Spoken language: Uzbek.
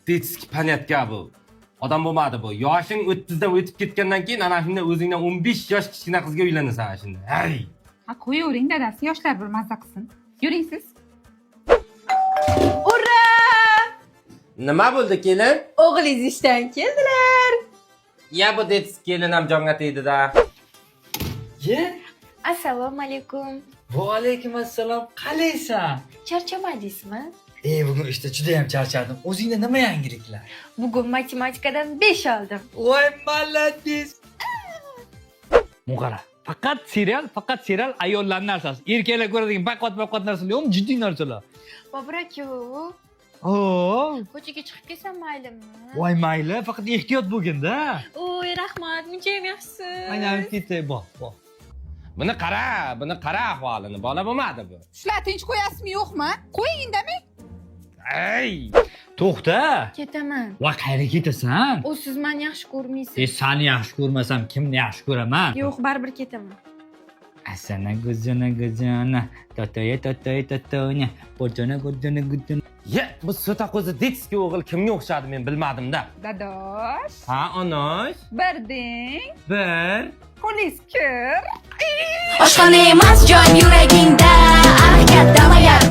Detskiy понятка bu. Odam bo'lmadi bu. Yoshing 30 dan o'tib ketgandan keyin ana shunda o'zingdan 15 yosh kichkina qizga uylanasan shunda. Hay. Ha qo'yavering dadasi, yoshlar bir mazza qilsin. Yuring siz. Ura! Nima bo'ldi kelin? O'g'lingiz ishdan keldilar. Ya bu detskiy kelin ham jonga tegdi-da. Ye? Assalomu alaykum. Va alaykum assalom. Qalaysan? Charchamadingizmi? Bugun işte juda ham charchadim. O'zingda nima yangiliklar? Bugun matematikadan 5 oldim. Voy malades. Muqara. Faqat serial ayollarning narsasi. Erkaklar ko'radigan baqvat narsalar yo'qmi? Jiddiy narsalar. Bobur aka, Oo, ko'chaga chiqib kelsam maylimi? voy mayli, faqat ehtiyot bo'lgin-da. Oy, rahmat, muncha ham yaxshisiz. Aylanib ketay, bo. Buni qara ahvolini. Bola bo'lmadi bu. Shular tinch qo'yasizmi yo'qmi? Qo'ying indamay. Ey! To'xta. Ketaman. Va qayerga ketasan? O siz meni yaxshi ko'rmaysiz. Seni yaxshi ko'rmasam, kimni yaxshi ko'raman? Yo'q, baribir ketaman. Asana guzana, totoya, gudana. Ye, bu sota qo'zi detskiy o'g'il kimga o'xshadi men bilmadim-da. Dadosh, Ha, onosh. birding, Bir. qo'lingiz kir. Oshxona emas jon yuragingda, ah katta magar